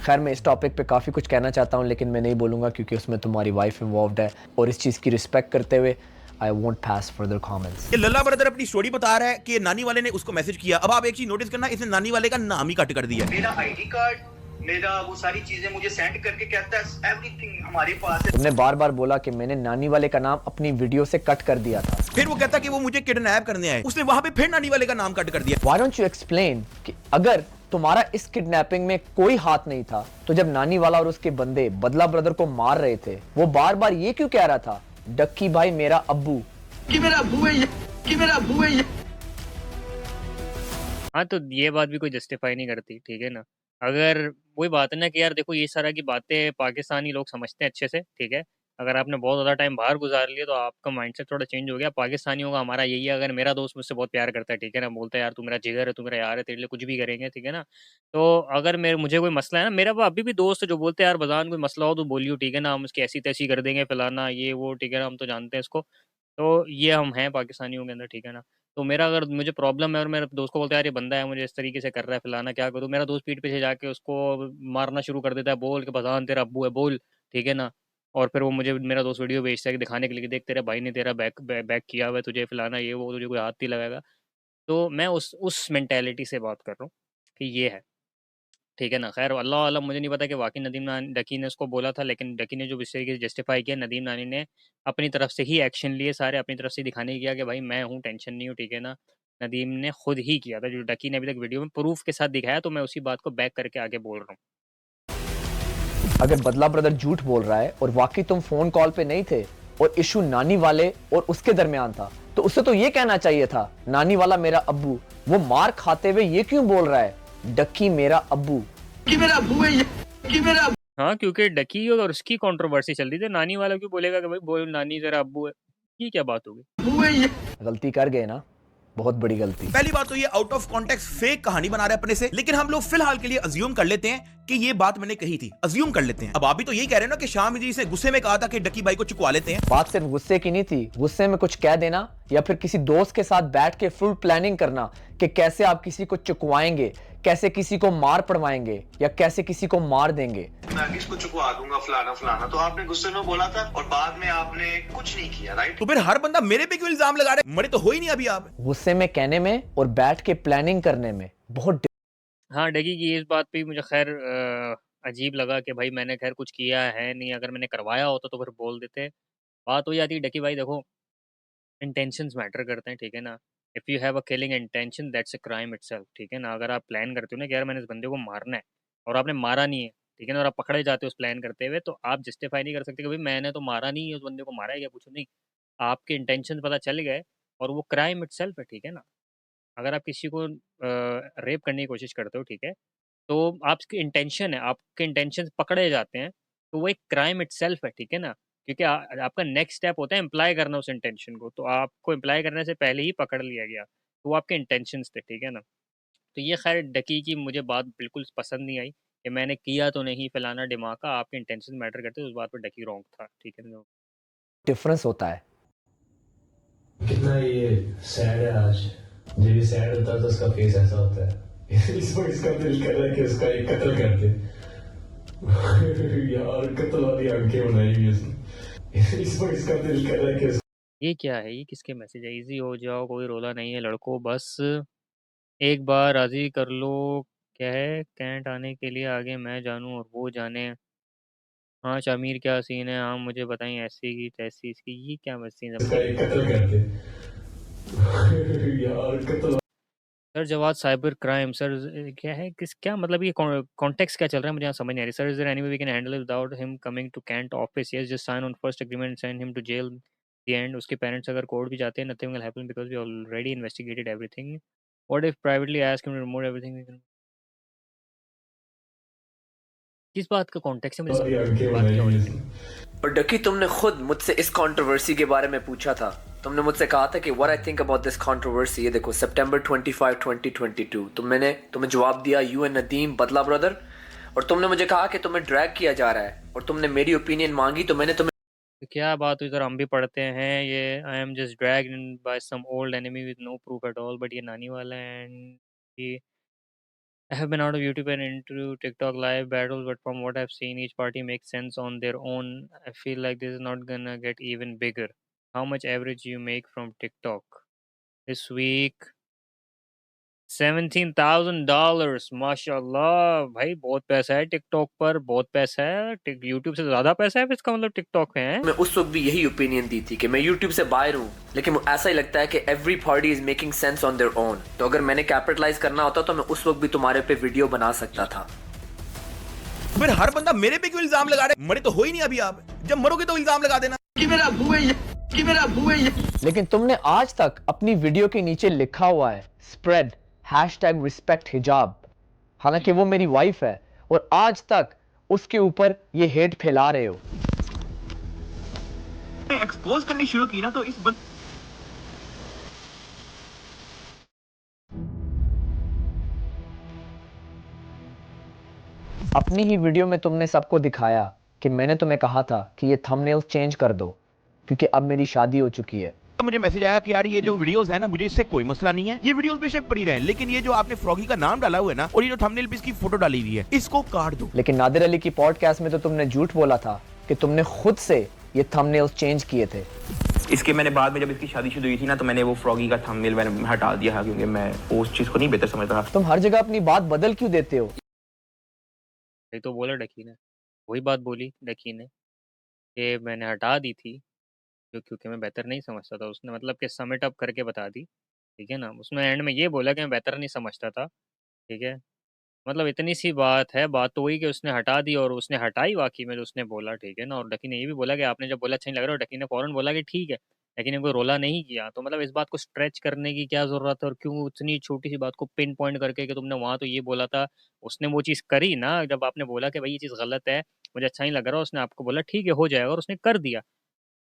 खैर मैं इस टॉपिक पे काफ़ी कुछ कहना चाहता हूँ लेकिन मैं नहीं बोलूँगा क्योंकि उसमें तुम्हारी वाइफ इन्वॉल्व है और इस चीज़ की रिस्पेक्ट करते हुए I won't pass further comments. ये लल्ला ब्रदर अपनी स्टोरी बता रहा है कि नानी वाले ने उसको मैसेज किया। अब आप एक चीज नोटिस करना, इसने नानी वाले का नाम ही कट कर दिया। मेरा आईडी कार्ड मेरा वो सारी चीजें मुझे सेंड करके कहता है एवरीथिंग हमारे पास है। तुमने बार बार बोला कि मैंने नानी वाले का नाम अपनी वीडियो से कट कर दिया था। फिर वो कहता कि वो मुझे किडनैप करने आए, उसने वहां पे फिर नानी वाले का नाम कट कर दिया। Why don't you explain कि अगर तुम्हारा इस किडनैपिंग में कोई हाथ नहीं था तो जब नानी वाला और उसके बंदे बदला ब्रदर को मार रहे थे वो बार बार ये क्यों कह रहा था डक्की भाई मेरा अब्बू कि मेरा अब्बू है कि मेरा अब्बू है। हाँ, तो ये बात भी कोई जस्टिफाई नहीं करती, ठीक है ना। अगर वही बात है ना कि यार देखो ये सारा की बातें पाकिस्तानी लोग समझते हैं अच्छे से, ठीक है। अगर आपने बहुत ज़्यादा टाइम बाहर गुजार लिया तो आपका माइंडसेट थोड़ा चेंज हो गया। पाकिस्तानियों का हमारा यही है, अगर मेरा दोस्त मुझसे बहुत प्यार करता है, ठीक है ना, बोलता है यार तू मेरा जिगर है, तू मेरा यार है, तेरे लिए कुछ भी करेंगे, ठीक है ना। तो अगर मुझे कोई मसला है ना, मेरा वो अभी भी दोस्त है जो बोलते हैं यार बजान कोई मसला हो तो बोलियो, ठीक है ना, हम उसकी ऐसी तैसी कर देंगे फलाना ये वो, ठीक है ना, हम तो जानते हैं इसको। तो ये हम हैं पाकिस्तानियों के अंदर, ठीक है ना। तो मेरा अगर मुझे प्रॉब्लम है और मेरे दोस्त को बोलता है यार ये बंदा है मुझे इस तरीके से कर रहा है फलाना, क्या करूँ, मेरा दोस्त पीठ पीछे जाके उसको मारना शुरू कर देता है, बोल के बजान तेरा अब्बू है बोल, ठीक है ना। और फिर वो मुझे मेरा दोस्त वीडियो भेजता है कि दिखाने के लिए कि देख तेरे भाई ने तेरा बैक किया हुआ है, तुझे फलाना ये वो, तुझे कोई हाथ नहीं लगाएगा। तो मैं उस मेंटेलिटी से बात कर रहा हूँ कि ये है, ठीक है ना। खैर अल्लाह आलम, मुझे नहीं पता कि वाकई डकी ने उसको बोला था, लेकिन डकी ने जो इस तरीके से जस्टिफाई किया, नदीम नानी ने अपनी तरफ से ही एक्शन लिए सारे, अपनी तरफ से दिखाने की किया कि भाई मैं हूँ, टेंशन नहीं हूँ, ठीक है ना। नदीम ने खुद ही किया था, जो डकी ने अभी तक वीडियो में प्रूफ के साथ दिखाया, तो मैं उसी बात को बैक करके आगे बोल रहा हूँ। अगर बदला ब्रदर झूठ बोल रहा है और वाकई तुम फोन कॉल पे नहीं थे और इशू नानी वाले और उसके दरमियान था तो उसे तो ये कहना चाहिए था नानी वाला मेरा अब्बू। वो मार खाते हुए ये क्यों बोल रहा है डक्की मेरा अब्बू कि मेरा अब्बू है कि मेरा। हाँ, क्योंकि डकी और उसकी कंट्रोवर्सी चल रही थी, नानी वाला क्यों बोलेगा कि भाई बोल नानी तेरा अब्बू है, ये क्या बात होगी। गलती कर गए ना, बहुत बड़ी गलती। पहली बात तो ये आउट ऑफ कॉन्टेक्स्ट फेक कहानी बना रहे हैं अपने से, लेकिन हम लोग फिलहाल के लिए अज्यूम कर लेते हैं कि ये बात मैंने कही थी, अज्यूम कर लेते हैं। अब आप भी तो यही कह रहे हैं ना कि शाम इदरीस ने गुस्से में कहा था कि डक्की भाई को चुकवा लेते हैं। बात सिर्फ गुस्से की नहीं थी, गुस्से में कुछ कह देना या फिर किसी दोस्त के साथ बैठ के फुल प्लानिंग करना कि कैसे आप किसी को चुकवाएंगे, कैसे किसी को मार पड़वाएंगे या कैसे किसी को मार देंगे। मैं किसको चुकवा दूंगा फलाना फलाना, तो आपने गुस्से में बोला था और बाद में आपने कुछ नहीं किया, राइट। तो फिर हर बंदा मेरे पे क्यों इल्जाम लगा रहे, मरे तो हो ही नहीं अभी आप। गुस्से में कहने में और बैठ के प्लानिंग करने में बहुत। हाँ, डगी की इस बात पे मुझे खैर अजीब लगा कि भाई मैंने खैर कुछ किया है नहीं, अगर मैंने करवाया होता तो फिर बोल देते। बात हो जाती है डकी भाई, देखो इंटेंशंस मैटर करते हैं, ठीक है ना। If you have a killing intention that's a crime itself, ठीक है ना। अगर आप प्लान करते हो ना कि यार मैंने इस बंदे को मारना है और आपने मारा नहीं है, ठीक है ना, और आप पकड़े जाते हो उस प्लान करते हुए, तो आप जस्टिफाई नहीं कर सकते कि भाई मैंने तो मारा नहीं है, उस बंदे को मारा है या कुछ नहीं। आपके इंटेंशन पता चल गए और वो क्राइम इटसेल्फ है, ठीक है ना। अगर आप किसी को रेप करने की कोशिश करते हो, ठीक है, तो आपकी इंटेंशन है, आपके इंटेंशन पकड़े जाते हैं, तो वो एक क्राइम इटसेल्फ है, ठीक है ना। क्योंकि आपका नेक्स्ट स्टेप होता है इम्प्लाई करना उस इंटेंशन को, तो आपको इम्प्लाई करने से पहले ही पकड़ लिया गया, तो वो आपके इंटेंशंस थे, ठीक है ना। तो ये खैर डकी की मुझे बात बिल्कुल पसंद नहीं आई कि मैंने किया तो नहीं फलाना दिमागा, आपके इंटेंशन मैटर करते, उस बात पर डकी रॉन्ग था, ठीक है ना। डिफरेंस होता है। कितना ये सैड है आज, जब ये सैड होता है तो उसका फेस ऐसा होता है। इसका दिल कर रहा है कि उसका एक कत्ल कर दे। यार कत्ल वाली आंखें बनाई हुई उसने। इसका दिल कर रहा है कि ये क्या है, ये किसके मैसेज है। इजी हो जाओ, कोई रोला नहीं है लड़कों, बस एक बार राजी कर लो। क्या है, कैंट आने के लिए आगे मैं जानूं और वो जाने। हाँ शामिर क्या सीन है, हाँ मुझे बताएं ऐसी की तैसी इसकी, ये क्या सीन है। उसका एक कत्ल कर दे। यार कत्ल। सर जवाब साइबर क्राइम सर, क्या है क्या मतलब, ये कॉन्टेक्स्ट क्या चल रहा है मुझे यहाँ समझ नहीं आ रही। Sir is there any way we can handle without him coming to cantt office, yes just sign on first agreement and send him to jail the end. उसके पेरेंट्स अगर कोर्ट भी जाते हैं, nothing will happen because we already investigated everything. What if privately ask him to remove everything. किस बात का context है, मुझे बात क्या हो रही है। और डकी तुमने खुद मुझसे इस कंट्रोवर्सी के बारे में पूछा था, तुमने मुझसे कहा था कि what I think about this controversy. ये देखो सितंबर 25 2022 मैंने तुम्हें जवाब दिया यू एंड नदीम बदला ब्रदर, और तुमने मुझे कहा कि तुम्हें ड्रैग किया जा रहा है और तुमने मेरी ओपिनियन मांगी, तो मैंने तुम्हें क्या बात हुई सर, हम भी पढ़ते हैं ये। I am just dragged in by some old enemy with no proof at all, but ये नानी वाला है and I have been out of YouTube and into TikTok live battles, but from what I've seen, each party makes sense on their own. I feel like this is not gonna get even bigger. How much average you make from TikTok this week? $17,000 माशाल्लाह भाई, बहुत पैसा है TikTok पर, बहुत पैसा है। YouTube से ज़्यादा पैसा है इसका मतलब टिकटॉक में है। मैं उस वक्त भी यही ओपिनियन दी थी कि मैं यूट्यूब से बाहर हूँ, लेकिन ऐसा ही लगता है कि every party is making sense on their own. तो अगर मैंने कैपिटलाइज करना होता तो मैं उस वक्त भी तुम्हारे पे वीडियो बना सकता था। फिर हर बंदा मेरे पे क्यों इल्जाम लगा रहे? मरे तो हो ही नहीं अभी आप, जब मरोगे तो इल्जाम लगा देना कि मेरा अबू है, कि मेरा अबू है। लेकिन तुमने आज तक अपनी वीडियो के नीचे लिखा हुआ है स्प्रेड #respectHijab, हालांकि वो मेरी वाइफ है, और आज तक उसके ऊपर ये हेट फैला रहे हो। एक्सपोज करनी शुरू की ना तो इस अपनी ही वीडियो में तुमने सबको दिखाया कि मैंने तुम्हें कहा था कि ये थंबनेल चेंज कर दो क्योंकि अब मेरी शादी हो चुकी है। तो मुझे मैसेज आया कि यार ये जो वीडियोस है ना, मुझे इससे कोई मसला नहीं है, ये वीडियोस बेशक पड़ी रहे, लेकिन ये जो आपने फ्रॉगी का नाम डाला हुआ है ना, और ये जो थंबनेल पे इसकी फोटो डाली हुई है, इसको काट दो। लेकिन नादिर अली की पॉडकास्ट में तो तुमने झूठ बोला था कि तुमने खुद से ये थंबनेल चेंज किए थे। इसके मैंने बाद में जब इसकी शादी शुरू हुई थी ना, तो मैंने वो फ्रॉगी का थंबनेल मैंने हटा दिया क्योंकि मैं उस चीज को नहीं बेहतर समझता। तुम हर जगह अपनी बात बदल क्यों देते हो? ये तो बोला डकी ने, वही बात बोली डकी ने कि मैंने हटा दी थी क्योंकि मैं बेहतर नहीं समझता था। उसने मतलब कि समिट अप करके बता दी, ठीक है ना। उसने एंड में ये बोला कि मैं बेहतर नहीं समझता था, ठीक है। मतलब इतनी सी बात है, बात तो वही कि उसने हटा दी और उसने हटाई वाकई में जो उसने बोला, ठीक है ना। और डकी ने ये भी बोला कि आपने जब बोला अच्छा नहीं लग रहा, और डकी ने फ़ौरन बोला कि ठीक है, लेकिन ने कोई रोला नहीं किया। तो मतलब इस बात को स्ट्रेच करने की क्या ज़रूरत है, और क्यों इतनी छोटी सी बात को पिन पॉइंट करके कि तुमने वहाँ तो ये बोला था, उसने वो चीज़ करी ना। जब आपने बोला कि भाई ये चीज़ गलत है, मुझे अच्छा नहीं लग रहा, उसने आपको बोला ठीक है हो जाएगा, और उसने कर दिया।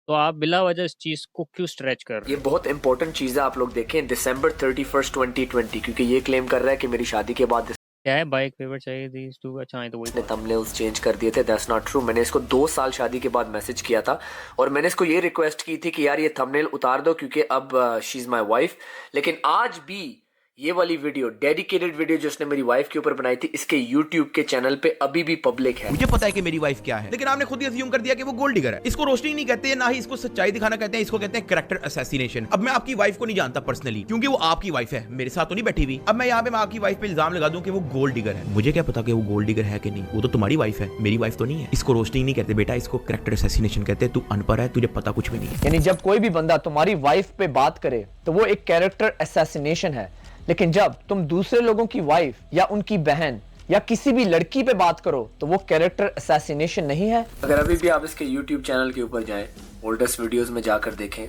तो आप बिला वजह इस चीज़ को क्यों स्ट्रेच कर रहे ये हो? बहुत इंपॉर्टेंट चीज़ है, आप लोग देखें December 31st 2020, क्योंकि ये क्लेम कर रहा है कि मेरी शादी के बाद क्या है, बाइक फेवर चाहिए थी टू, अच्छा है तो वही थंबनेल्स चेंज कर दिए थे। That's not true. मैंने इसको 2 साल शादी के बाद मैसेज किया था और मैंने इसको ये रिक्वेस्ट की थी कि यार ये थंबनेल उतार दो क्योंकि अब शी इज माय वाइफ। लेकिन आज भी ये वाली वीडियो, डेडिकेटेड वीडियो जो उसने मेरी वाइफ के ऊपर बनाई थी, इसके YouTube के चैनल पे अभी भी पब्लिक है। मुझे पता है कि मेरी वाइफ क्या है, लेकिन आपने खुद ही अज्यूम कर दिया कि वो गोल्ड डिगर है। इसको रोस्टिंग नहीं कहते, ना ही इसको सच्चाई दिखाना कहते हैं, इसको कहते हैं कैरेक्टर असैसिनेशन। अब मैं आपकी वाइफ को नहीं जानता पर्सनली, क्योंकि वो आपकी वाइफ है, मेरे साथ तो नहीं बैठी हुई। अब मैं यहाँ पे मैं आपकी वाइफ पे इल्जाम लगा दूं कि वो गोल्ड डिगर है, मुझे क्या पता कि वो गोल्ड डिगर है कि नहीं। वो तो तुम्हारी वाइफ है, मेरी वाइफ तो नहीं है। इसको रोस्टिंग नहीं कहते बेटा, इसको कैरेक्टर असैसिनेशन कहते हैं। तू अनपढ़ है, तुझे पता कुछ भी नहीं है। यानी जब कोई भी बंदा तुम्हारी वाइफ पे बात करे तो वो एक कैरेक्टर असैसिनेशन है, लेकिन जब तुम दूसरे लोगों की वाइफ या उनकी बहन या किसी भी लड़की पे बात करो तो वो कैरेक्टर असैसिनेशन नहीं है। अगर अभी भी आप इसके YouTube चैनल के ऊपर जाएं, ओल्डेस्ट वीडियोस में जाकर देखें,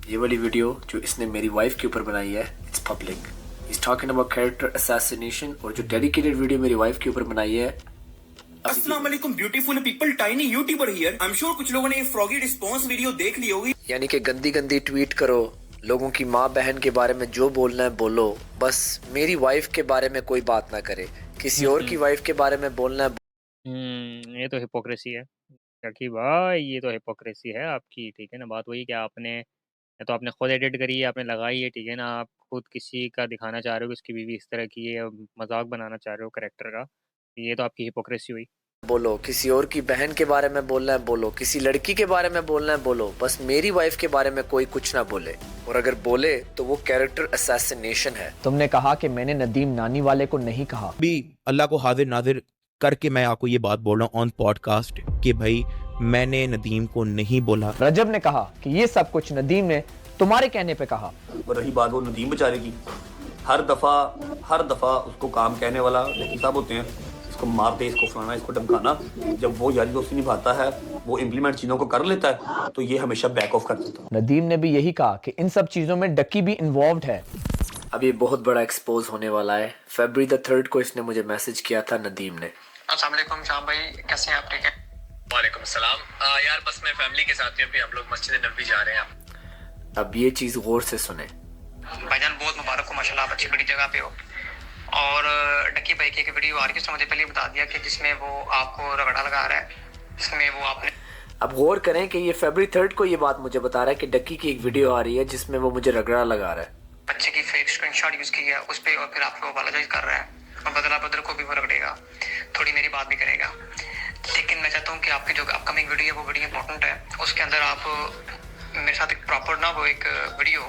ये वाली वीडियो जो इसने मेरी वाइफ के ऊपर बनाई है, it's public. He is talking about character assassination. और जो डेडिकेटेड वीडियो मेरी वाइफ के ऊपर बनाई है, अस्सलाम वालेकुम beautiful people, tiny YouTuber here. I am sure कुछ लोगों ने ये फ्रॉगी रिस्पांस वीडियो देख ली होगी। यानी कि गंदी गंदी ट्वीट करो, लोगों की माँ बहन के बारे में जो बोलना है बोलो, बस मेरी वाइफ के बारे में कोई बात ना करे, किसी और की वाइफ के बारे में बोलना है। ये तो हिपोक्रेसी है डकी भाई, ये तो हिपोक्रेसी है आपकी, ठीक है ना। बात वही कि आपने तो आपने खुद एडिट करी है, आपने लगाई है, ठीक है ना। आप खुद किसी का दिखाना चाह रहे हो कि उसकी बीवी इस तरह की है, मजाक बनाना चाह रहे हो करेक्टर का, ये तो आपकी हिपोक्रेसी हुई। बोलो, किसी और की बहन के बारे में बोलना है बोलो, किसी लड़की के बारे में बोलना है बोलो, बस मेरी वाइफ के बारे में कोई कुछ ना बोले, और अगर बोले तो वो कैरेक्टर असैसिनेशन है। तुमने कहा कि मैंने नदीम नानी वाले को नहीं कहा। भी अल्लाह को हाजिर नाजिर करके मैं आपको ये बात बोल रहा हूँ ऑन पॉडकास्ट कि भाई मैंने नदीम को नहीं बोला। रजब ने कहा कि ये सब कुछ नदीम ने तुम्हारे कहने पे कहा। रही बात वो नदीम बेचारे की, हर दफा उसको काम कहने वाला लेकिन साहब होते हैं, इसको मारते, इसको फलाना, इसको धमकाना। जब वो यारी दोस्ती निभाता है, वो इम्प्लीमेंट चीजों को कर लेता है, तो ये हमेशा बैक ऑफ कर देता है। नदीम ने भी यही कहा कि इन सब चीजों में डकी भी इन्वॉल्व्ड है। अब ये बहुत बड़ा एक्सपोज होने वाला है। February the 3rd को इसने मुझे मैसेज किया था नदीम ने। अस्सलाम वालेकुम शाम भाई, कैसे हैं आप? ठीक है। वालेकुम सलाम। यार बस मैं फैमिली के साथ हूं, हम लोग मस्जिद नबवी जा रहे हैं। अब ये चीज गौर से सुने। भाईजान बहुत मुबारक हो, माशाल्लाह आप अच्छी बड़ी जगह पे हो। और डकी भाई की एक वीडियो आ रही है, उसने मुझे पहले बता दिया कि जिसमें वो आपको रगड़ा लगा रहा है, जिसमें वो आपने। अब गौर करें कि ये February 3rd को ये बात मुझे बता रहा है कि डक्की की एक वीडियो आ रही है जिसमें वो मुझे रगड़ा लगा रहा है। बच्चे की फेक स्क्रीनशॉट यूज की है उस पर, और फिर आपको अपोलोजाइज कर रहा है, और बदला बदल को भी वो रगड़ेगा, थोड़ी मेरी बात भी करेगा। लेकिन मैं चाहता हूँ कि आपकी जो अपकमिंग वीडियो है वो वीडियो इंपॉर्टेंट है, उसके अंदर आप मेरे साथ एक प्रॉपर ना वो एक वीडियो,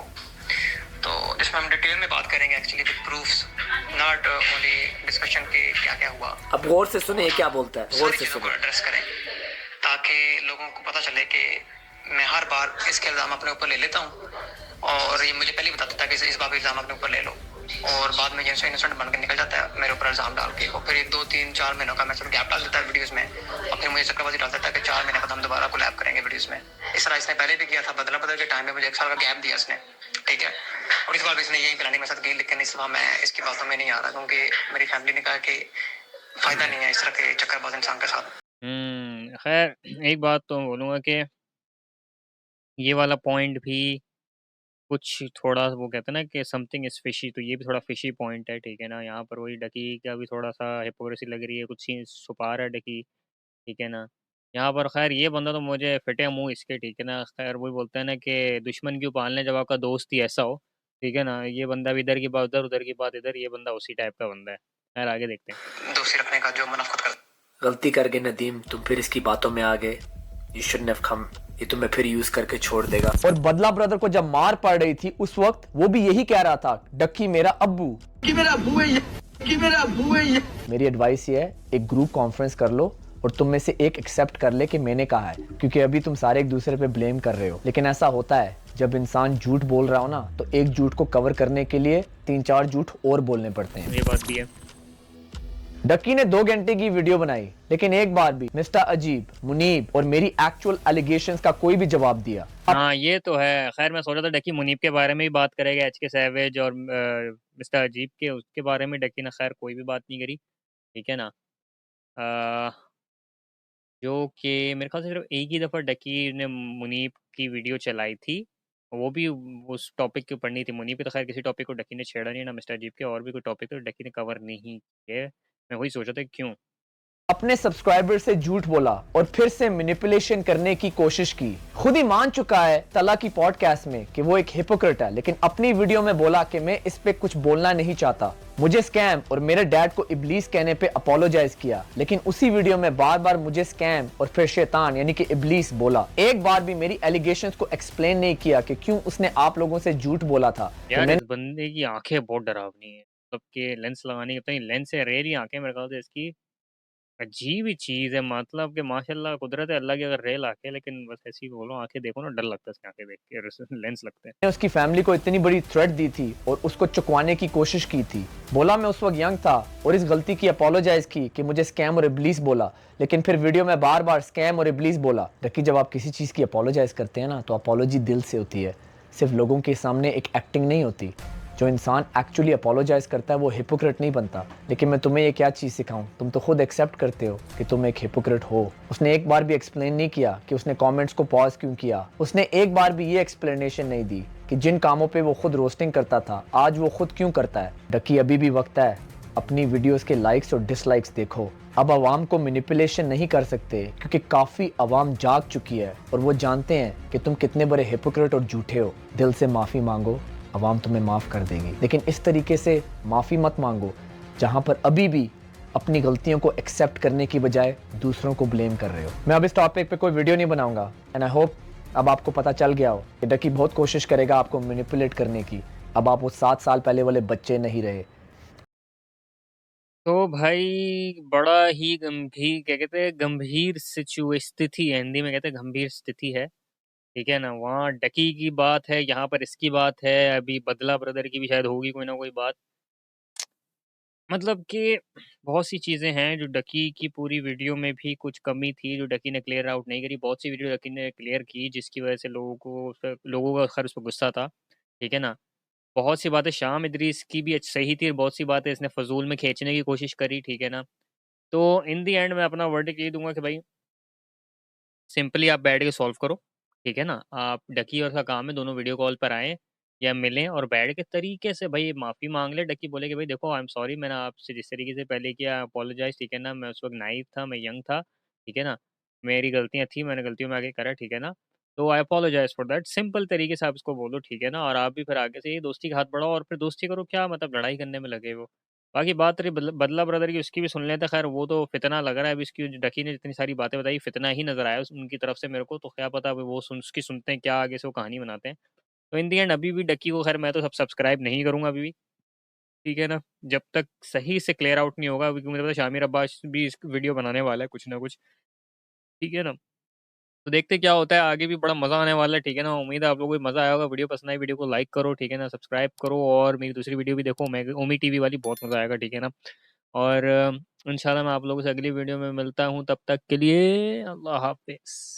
तो जिसमें हम डिटेल में बात करेंगे actually with proofs not only discussion के क्या क्या हुआ। अब गौर से सुने ये क्या बोलता है, गौर सारी से चीज़ों को सुने। एड्रेस करें ताकि लोगों को पता चले कि मैं हर बार इसके इल्ज़ाम अपने ऊपर ले लेता हूँ और ये मुझे पहले ही बता देता है कि इस बार भी इल्ज़ाम अपने ऊपर ले लो और बाद में जैसे इनोसेंट बन के निकल जाता है मेरे ऊपर इल्ज़ाम डाल के और फिर 2-3-4 महीनों का मैं गैप डाल देता है वीडियोज़ में और फिर मुझे चक्रबाजी डाल देता है कि 4 महीने बाद हम दोबारा कोलैब करेंगे वीडियोज़ में। इस तरह इसने पहले भी किया था, बदला बदल के टाइम में मुझे 1 साल का गैप दिया इसने, ठीक है। और इस बार भी इसने यही प्लानिंग मेरे साथ की, लेकिन इस बार मैं इसकी बातों में नहीं आ रहा क्योंकि मेरी फैमिली ने कहा कि फ़ायदा नहीं है इस तरह के चक्करबाज इंसान के साथ। खैर एक बात तो बोलूँगा कि ये वाला पॉइंट भी कुछ थोड़ा वो कहते हैं ना कि समथिंग इज़ फिशी, तो ये भी थोड़ा फिशी पॉइंट है, ठीक है ना। यहाँ पर वही डकी का भी थोड़ा-सा हिपोक्रेसी लग रही है, कुछ सीन छुपा रहा है डकी, ठीक है ना। यहाँ पर खैर ये बंदा तो मुझे फिटे मुँह इसके, ठीक है ना। खैर वही बोलते हैं ना कि दुश्मन क्यों पाल लें जब आपका दोस्त ही ऐसा हो, ठीक है ना। ये बंदा भी इधर की बात उधर, उधर की बात इधर, ये बंदा उसी टाइप का बंदा है। खैर आगे देखते हैं। दोस्ती रखने का जो मुनाफ़त कर गलती कर गए नदीम, तुम फिर इसकी बातों में आ गए। यू शुडंट हैव कम, ये तुम्हें फिर यूज करके छोड़ देगा। और बदला ब्रदर को जब मार पड़ रही थी उस वक्त वो भी यही कह रहा था, डक्की मेरा अब्बू, कि मेरा अब्बू है ये, कि मेरा अब्बू है ये। मेरी एडवाइस ये है, एक ग्रुप कॉन्फ्रेंस कर लो और तुम में से एक एक्सेप्ट कर ले कि मैंने कहा है, क्योंकि अभी तुम सारे एक दूसरे पे ब्लेम कर रहे हो। लेकिन ऐसा होता है जब इंसान झूठ बोल रहा हो ना, तो एक झूठ को कवर करने के लिए 3-4 झूठ और बोलने पड़ते हैं। ये बात भी है। डक्की ने 2 घंटे की वीडियो बनाई, लेकिन एक बार भी मिस्टर अजीब, मुनीब और मेरी एक्चुअल एलिगेशंस का कोई भी जवाब दिया। हाँ ये तो है। खैर मैं सोचा था डक्की मुनीब के बारे में ही बात करेगा, HK सैवेज और मिस्टर अजीब के, उसके बारे में डक्की ने खैर कोई भी बात नहीं करी, ठीक है ना। अ, जो कि मेरे ख्याल से सिर्फ एक ही दफ़ा डक्की ने मुनीब की वीडियो चलाई थी, वो भी उस टॉपिक के ऊपर नहीं थी। मुनीब पे तो खैर किसी टॉपिक को डक्की ने छेड़ा नहीं, ना मिस्टर अजीब के, और भी कोई टॉपिक तो डक्की ने कवर नहीं किए। मैं वही सोचा था क्यों। अपने सब्सक्राइबर से झूठ बोला और फिर से मैनिपुलेशन करने की कोशिश की। खुद ही मान चुका है तला की पॉडकास्ट में कि वो एक हिपोक्रेट है, लेकिन अपनी वीडियो में बोला कि मैं इस पे कुछ बोलना नहीं चाहता। मुझे स्कैम और मेरे डैड को इब्लीस कहने पे अपोलोजाइज किया, लेकिन उसी वीडियो में बार बार मुझे स्कैम और फिर शैतान यानी कि इब्लीस बोला। एक बार भी मेरी एलिगेशंस को एक्सप्लेन नहीं किया कि क्यों उसने आप लोगों से झूठ बोला था। यार इस बंदे की आंखें बहुत डरावनी है, मतलब कि लेंस लगाने की पता नहीं लेंस से रेयर ही आंखें मेरे ख्याल से इसकी। अजीब ही चीज़ है, मतलब कि माशाल्लाह कुदरत है अल्लाह की अगर रेल आंखें, लेकिन बस ऐसी ही बोलो आंखें देखो ना डर लगता है इसकी आंखें देख के, और लेंस लगते हैं। मैंने उसकी फैमिली को इतनी बड़ी थ्रेट दी थी और उसको चुकवाने की कोशिश की थी। बोला मैं उस वक्त यंग था और इस गलती की अपोलोजाइज की कि मुझे स्कैम और इब्लीस बोला, लेकिन फिर वीडियो में बार बार स्कैम और इब्लीस बोला। डक्की जब आप किसी चीज़ की अपोलोजाइज करते हैं ना, तो अपोलॉजी दिल से होती है, सिर्फ लोगों के सामने एक एक्टिंग नहीं होती। जो इंसान एक्चुअली अपोलोजाइज करता है वो हिपोक्रेट नहीं बनता। लेकिन मैं तुम्हें ये क्या चीज़ सिखाऊं, तुम तो खुद एक्सेप्ट करते हो कि तुम एक हिपोक्रेट हो। उसने एक बार भी एक्सप्लेन नहीं किया कि उसने कमेंट्स को पॉज क्यों किया। उसने एक बार भी ये एक्सप्लेनेशन नहीं दी कि जिन कामों पे वो खुद रोस्टिंग करता था आज वो खुद क्यों करता है। डक्की अभी भी वक्त है, अपनी वीडियोस के लाइक्स और डिसलाइक्स देखो। अब आवाम को मैनिपुलेशन नहीं कर सकते क्योंकि काफ़ी आवाम जाग चुकी है और वो जानते हैं कि तुम कितने बड़े हिपोक्रेट और झूठे हो। दिल से माफ़ी मांगो, आवाम तुम्हें माफ़ कर देगी, लेकिन इस तरीके से माफ़ी मत मांगो जहां पर अभी भी अपनी गलतियों को एक्सेप्ट करने की बजाय दूसरों को ब्लेम कर रहे हो। मैं अब इस टॉपिक पे कोई वीडियो नहीं बनाऊंगा एंड आई होप अब आपको पता चल गया हो कि डक्की बहुत कोशिश करेगा आपको मैनिपुलेट करने की। अब आप वो 7 साल पहले वाले बच्चे नहीं रहे। तो भाई बड़ा ही गंभीर, क्या कहते हैं, गंभीर स्थिति है, हिंदी में कहते हैं गंभीर स्थिति है, ठीक है ना। वहाँ डकी की बात है, यहाँ पर इसकी बात है, अभी बदला ब्रदर की भी शायद होगी कोई ना कोई बात। मतलब कि बहुत सी चीज़ें हैं जो डकी की पूरी वीडियो में भी कुछ कमी थी जो डकी ने क्लियर आउट नहीं करी। बहुत सी वीडियो डकी ने क्लियर की जिसकी वजह से लोगों का खैर उस पर गुस्सा था, ठीक है ना। बहुत सी बातें शाम इदरीस की भी सही थी और बहुत सी बातें इसने फजूल में खींचने की कोशिश करी, ठीक है ना। तो इन दी एंड मैं अपना वर्डिक्ट यही दूंगा कि भाई सिंपली आप बैठ के सॉल्व करो, ठीक है ना। आप डकी और उसका काम है दोनों वीडियो कॉल पर आएँ या मिलें और बैठ के तरीके से भाई माफ़ी माँग ले। डकी बोले कि भाई देखो आई एम सॉरी, मैंने आपसे जिस तरीके से पहले किया अपोलोजाइज़, ठीक है ना। मैं उस वक़्त नाइव था, मैं यंग था, ठीक है ना। मेरी गलतियाँ थी, मैंने गलतियों में आगे करा, ठीक है ना। तो आई अपोलोजाइज़ फॉर दैट, सिंपल तरीके से आप इसको बोलो, ठीक है ना। और आप भी फिर आगे से ये दोस्ती का हाथ बढ़ाओ और फिर दोस्ती करो, क्या मतलब लड़ाई करने में लगे हो। बाकी बात रही बदला ब्रदर की, उसकी भी सुन लेते हैं। खैर वो तो फितना लग रहा है अभी, इसकी डकी ने जितनी सारी बातें बताई फितना ही नज़र आया उनकी तरफ से मेरे को। तो क्या पता अभी वो उसकी सुनते हैं क्या आगे से वो कहानी बनाते हैं। तो इन दी एंड अभी भी डकी को खैर मैं तो सब सब्सक्राइब नहीं करूँगा अभी भी, ठीक है ना, जब तक सही से क्लियर आउट नहीं होगा, क्योंकि मुझे पता है शामिर अब्बास भी इस वीडियो बनाने वाला है कुछ ना कुछ, ठीक है ना। तो देखते हैं क्या होता है, आगे भी बड़ा मज़ा आने वाला है, ठीक है ना। उम्मीद है आप लोगों को मज़ा आया होगा। वीडियो पसंद आई, वीडियो को लाइक करो, ठीक है ना, सब्सक्राइब करो, और मेरी दूसरी वीडियो भी देखो, मैं ओमी टीवी वाली, बहुत मज़ा आएगा, ठीक है ना। और इंशाल्लाह मैं आप लोगों से अगली वीडियो में मिलता हूँ, तब तक के लिए अल्लाह हाफ़िज़।